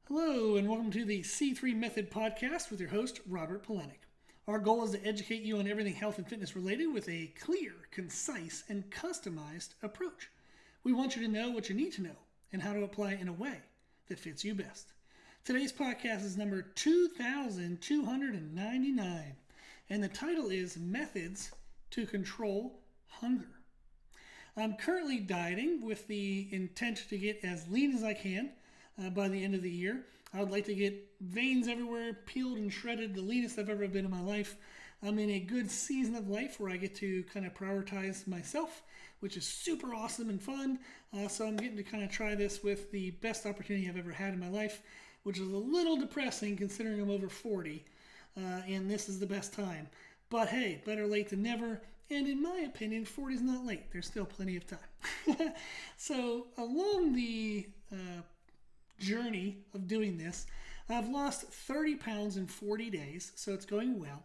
Hello, and welcome to the C3 Method podcast with your host, Robert Polenic. Our goal is to educate you on everything health and fitness related with a clear, concise, and customized approach. We want you to know what you need to know and how to apply it in a way that fits you best. Today's podcast is number 2299, and the title is Methods to Control Hunger. I'm currently dieting with the intent to get as lean as I can by the end of the year. I would like to get veins everywhere, peeled and shredded, the leanest I've ever been in my life. I'm in a good season of life where I get to kind of prioritize myself, which is super awesome and fun. So I'm getting to kind of try this with the best opportunity I've ever had in my life, which is a little depressing considering I'm over 40, and this is the best time. But hey, better late than never. And in my opinion, 40 is not late. There's still plenty of time. So along the journey of doing this, I've lost 30 pounds in 40 days, so it's going well.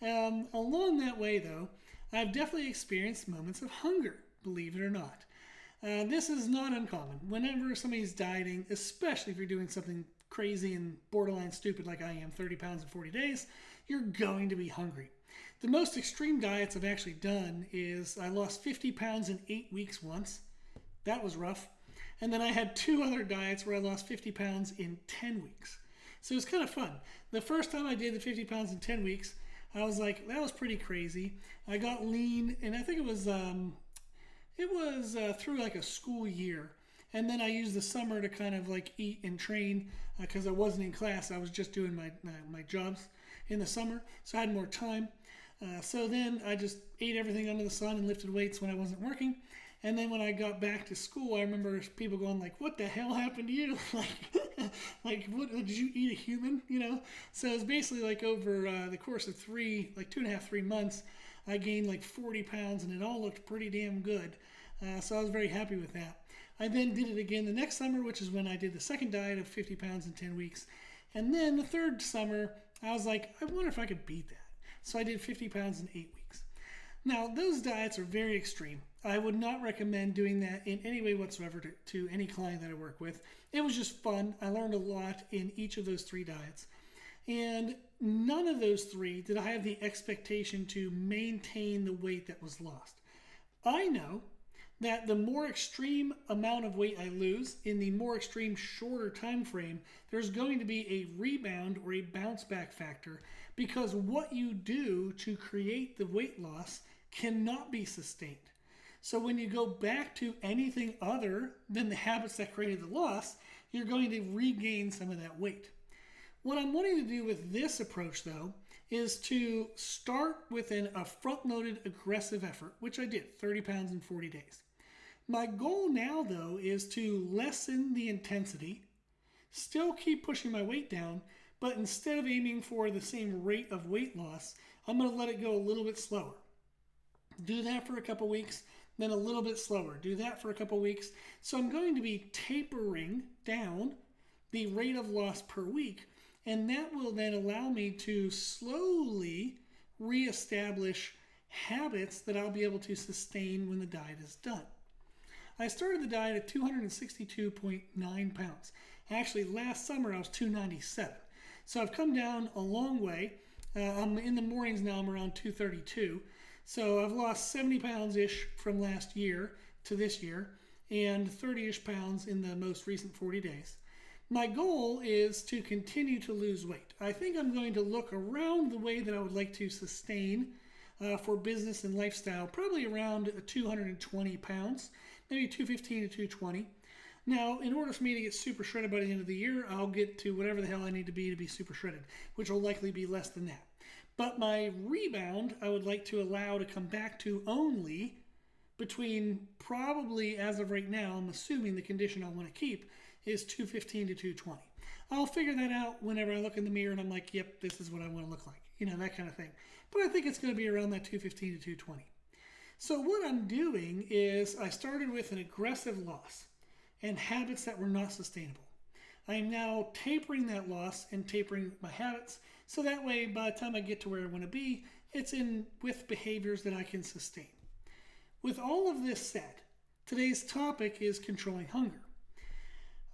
Along that way, though, I've definitely experienced moments of hunger, believe it or not. This is not uncommon. Whenever somebody's dieting, especially if you're doing something crazy and borderline stupid like I am, 30 pounds in 40 days, you're going to be hungry. The most extreme diets I've actually done is I lost 50 pounds in 8 weeks once. That was rough. And then I had 2 other diets where I lost 50 pounds in 10 weeks. So it was kind of fun. The first time I did the 50 pounds in 10 weeks, I was like, that was pretty crazy. I got lean, and I think it was through like a school year. And then I used the summer to kind of like eat and train because I wasn't in class. I was just doing my jobs in the summer, so I had more time. So then I just ate everything under the sun and lifted weights when I wasn't working. And then when I got back to school, I remember people going like, "What the hell happened to you? What did you eat a human?" You know. So it was basically like over the course of 2.5, 3 months, I gained like 40 pounds, and it all looked pretty damn good. So I was very happy with that. I then did it again the next summer, which is when I did the second diet of 50 pounds in 10 weeks. And then the third summer, I was like, I wonder if I could beat that. So I did 50 pounds in 8 weeks. Now, those diets are very extreme. I would not recommend doing that in any way whatsoever to any client that I work with. It was just fun. I learned a lot in each of those 3 diets. And none of those 3 did I have the expectation to maintain the weight that was lost. I know that the more extreme amount of weight I lose in the more extreme shorter time frame, there's going to be a rebound or a bounce back factor, because what you do to create the weight loss cannot be sustained. So when you go back to anything other than the habits that created the loss, you're going to regain some of that weight. What I'm wanting to do with this approach, though, is to start with a front-loaded aggressive effort, which I did, 30 pounds in 40 days. My goal now, though, is to lessen the intensity, still keep pushing my weight down, but instead of aiming for the same rate of weight loss, I'm going to let it go a little bit slower. Do that for a couple weeks, then a little bit slower. Do that for a couple weeks. So I'm going to be tapering down the rate of loss per week, and that will then allow me to slowly reestablish habits that I'll be able to sustain when the diet is done. I started the diet at 262.9 pounds. Actually, last summer I was 297. So I've come down a long way. I'm in the mornings now, I'm around 232. So I've lost 70 pounds-ish from last year to this year, and 30-ish pounds in the most recent 40 days. My goal is to continue to lose weight. I think I'm going to look around the way that I would like to sustain for business and lifestyle, probably around 220 pounds. Maybe 215 to 220. Now, in order for me to get super shredded by the end of the year, I'll get to whatever the hell I need to be super shredded, which will likely be less than that. But my rebound, I would like to allow to come back to only between, probably as of right now, I'm assuming the condition I want to keep is 215 to 220. I'll figure that out whenever I look in the mirror and I'm like, yep, this is what I want to look like. You know, that kind of thing. But I think it's going to be around that 215 to 220. So what I'm doing is I started with an aggressive loss and habits that were not sustainable. I am now tapering that loss and tapering my habits, so that way by the time I get to where I want to be, it's in with behaviors that I can sustain. With all of this said, today's topic is controlling hunger.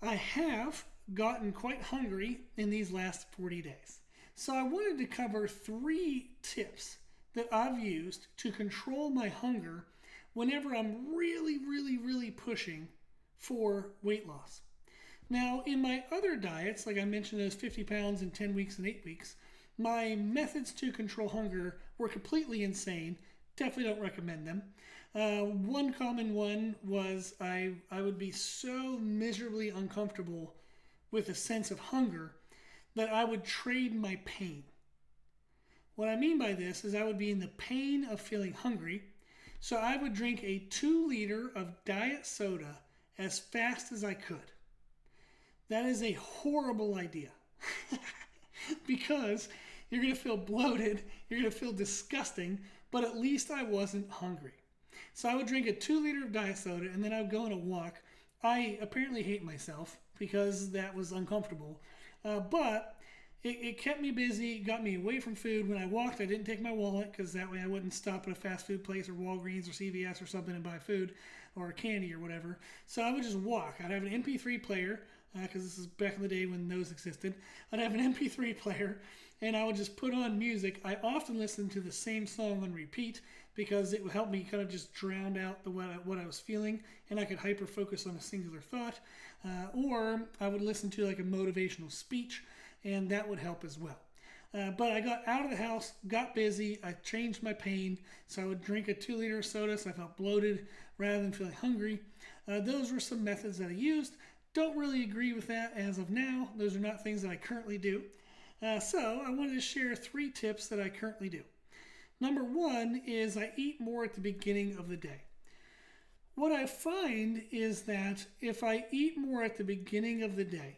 I have gotten quite hungry in these last 40 days. So I wanted to cover 3 tips that I've used to control my hunger whenever I'm really, really, really pushing for weight loss. Now, in my other diets, like I mentioned, those 50 pounds in 10 weeks and 8 weeks, my methods to control hunger were completely insane. Definitely don't recommend them. One common one was I would be so miserably uncomfortable with a sense of hunger that I would trade my pain. What I mean by this is I would be in the pain of feeling hungry, so I would drink a 2 liter of diet soda as fast as I could. That is a horrible idea because you're going to feel bloated, you're going to feel disgusting, but at least I wasn't hungry. So I would drink a 2 liter of diet soda and then I would go on a walk. I apparently hate myself because that was uncomfortable, but it kept me busy, got me away from food. When I walked, I didn't take my wallet because that way I wouldn't stop at a fast food place or Walgreens or CVS or something and buy food or candy or whatever. So I would just walk. I'd have an MP3 player because this is back in the day when those existed. I'd have an MP3 player and I would just put on music. I often listened to the same song on repeat because it would help me kind of just drown out what I was feeling and I could hyper focus on a singular thought. Or I would listen to like a motivational speech and that would help as well. But I got out of the house, got busy, I changed my pain, so I would drink a 2 liter soda so I felt bloated rather than feeling hungry. Those were some methods that I used. Don't really agree with that as of now. Those are not things that I currently do. So I wanted to share 3 tips that I currently do. Number 1 is I eat more at the beginning of the day. What I find is that if I eat more at the beginning of the day,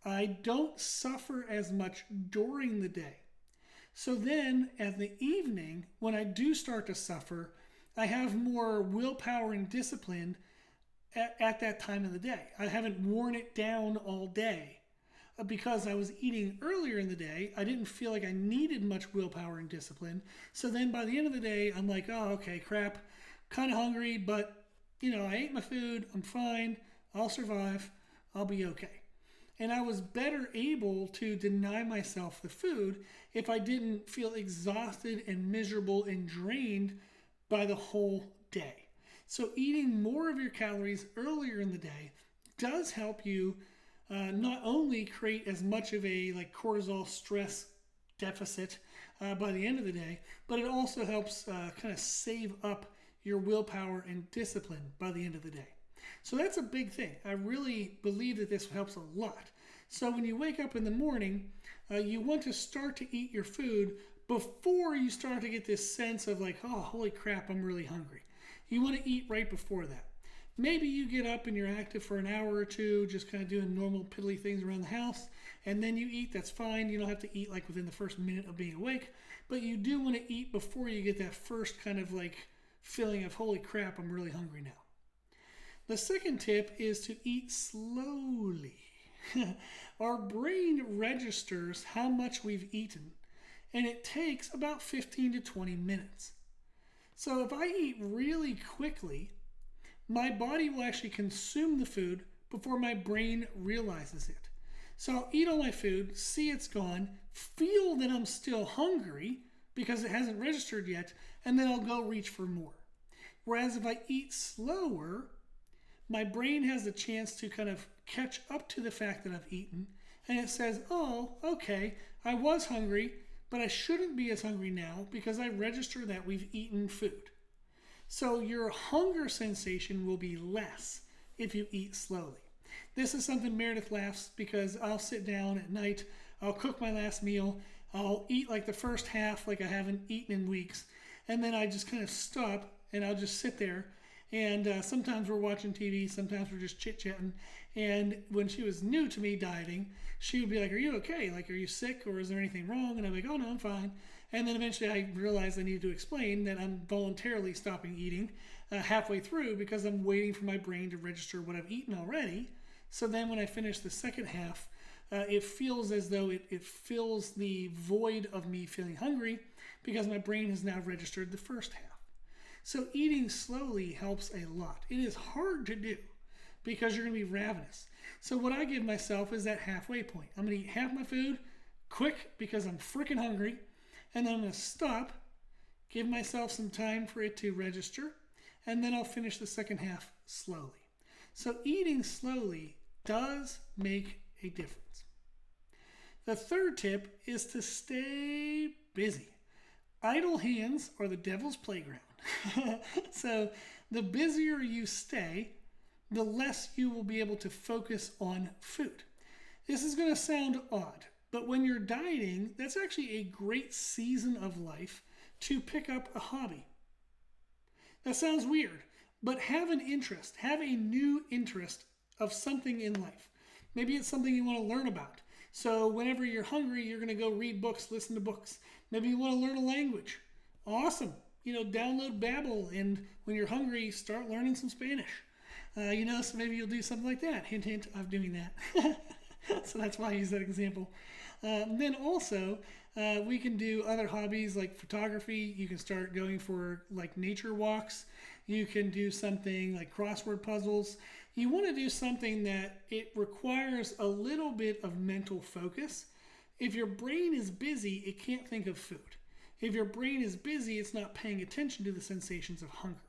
I don't suffer as much during the day. So then at the evening, when I do start to suffer, I have more willpower and discipline at that time of the day. I haven't worn it down all day. Because I was eating earlier in the day, I didn't feel like I needed much willpower and discipline. So then by the end of the day, I'm like, oh, okay, crap, kind of hungry, but I ate my food, I'm fine, I'll survive, I'll be okay. And I was better able to deny myself the food if I didn't feel exhausted and miserable and drained by the whole day. So eating more of your calories earlier in the day does help you not only create as much of a cortisol stress deficit by the end of the day, but it also helps kind of save up your willpower and discipline by the end of the day. So that's a big thing. I really believe that this helps a lot. So when you wake up in the morning, you want to start to eat your food before you start to get this sense of like, oh, holy crap, I'm really hungry. You want to eat right before that. Maybe you get up and you're active for an hour or two, just kind of doing normal piddly things around the house, and then you eat, that's fine. You don't have to eat like within the first minute of being awake, but you do want to eat before you get that first kind of like feeling of, holy crap, I'm really hungry now. The second tip is to eat slowly. Our brain registers how much we've eaten, and it takes about 15 to 20 minutes. So if I eat really quickly, my body will actually consume the food before my brain realizes it. So I'll eat all my food, see it's gone, feel that I'm still hungry because it hasn't registered yet, and then I'll go reach for more. Whereas if I eat slower, my brain has the chance to kind of catch up to the fact that I've eaten, and it says, oh, okay, I was hungry, but I shouldn't be as hungry now because I register that we've eaten food. So your hunger sensation will be less if you eat slowly. This is something Meredith laughs because I'll sit down at night, I'll cook my last meal, I'll eat like the first half like I haven't eaten in weeks, and then I just kind of stop and I'll just sit there. And sometimes we're watching TV, sometimes we're just chit-chatting. And when she was new to me dieting, she would be like, are you okay? Like, are you sick or is there anything wrong? And I'm like, oh, no, I'm fine. And then eventually I realized I needed to explain that I'm voluntarily stopping eating halfway through because I'm waiting for my brain to register what I've eaten already. So then when I finish the second half, it feels as though it fills the void of me feeling hungry because my brain has now registered the first half. So eating slowly helps a lot. It is hard to do because you're going to be ravenous. So what I give myself is that halfway point. I'm going to eat half my food quick because I'm freaking hungry, and then I'm going to stop, give myself some time for it to register, and then I'll finish the second half slowly. So eating slowly does make a difference. The third tip is to stay busy. Idle hands are the devil's playground. So the busier you stay, the less you will be able to focus on food. This is going to sound odd, but when you're dieting, that's actually a great season of life to pick up a hobby. That sounds weird, but have an interest, have a new interest of something in life. Maybe it's something you want to learn about. So whenever you're hungry, you're going to go read books, listen to books. Maybe you want to learn a language. Awesome. Download Babbel, and when you're hungry, start learning some Spanish. So maybe you'll do something like that. Hint, hint, I'm doing that. So that's why I use that example. Then also, we can do other hobbies like photography. You can start going for like nature walks. You can do something like crossword puzzles. You want to do something that it requires a little bit of mental focus. If your brain is busy, it can't think of food. If your brain is busy, it's not paying attention to the sensations of hunger.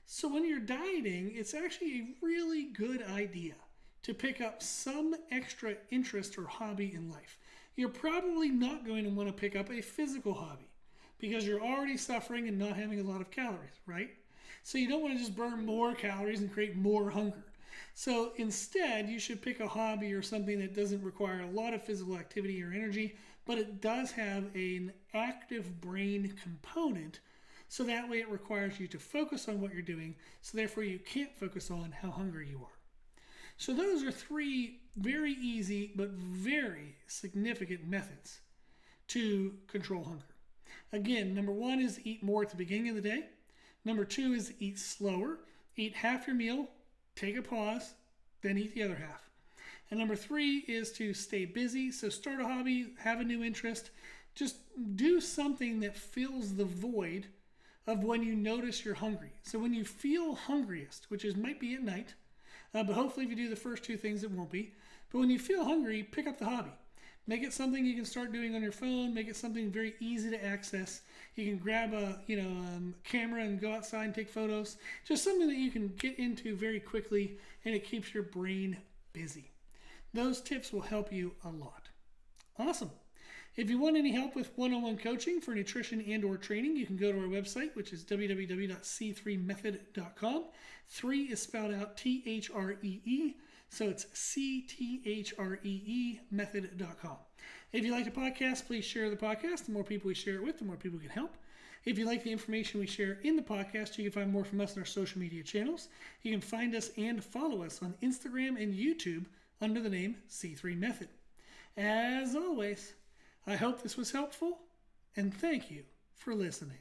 So when you're dieting, it's actually a really good idea to pick up some extra interest or hobby in life. You're probably not going to want to pick up a physical hobby because you're already suffering and not having a lot of calories, right? So you don't want to just burn more calories and create more hunger. So instead, you should pick a hobby or something that doesn't require a lot of physical activity or energy, but it does have an active brain component. So that way it requires you to focus on what you're doing. So therefore you can't focus on how hungry you are. So those are 3 very easy but very significant methods to control hunger. Again, number 1 is eat more at the beginning of the day. Number 2 is eat slower. Eat half your meal, take a pause, then eat the other half. And number 3 is to stay busy. So start a hobby, have a new interest. Just do something that fills the void of when you notice you're hungry. So when you feel hungriest, which might be at night, but hopefully if you do the first 2 things, it won't be. But when you feel hungry, pick up the hobby. Make it something you can start doing on your phone. Make it something very easy to access. You can grab a camera and go outside and take photos. Just something that you can get into very quickly, and it keeps your brain busy. Those tips will help you a lot. Awesome. If you want any help with one-on-one coaching for nutrition and or training, you can go to our website, which is www.c3method.com. 3 is spelled out T-H-R-E-E, so it's C-T-H-R-E-E method.com. If you like the podcast, please share the podcast. The more people we share it with, the more people can help. If you like the information we share in the podcast, you can find more from us on our social media channels. You can find us and follow us on Instagram and YouTube under the name C3 Method. As always, I hope this was helpful, and thank you for listening.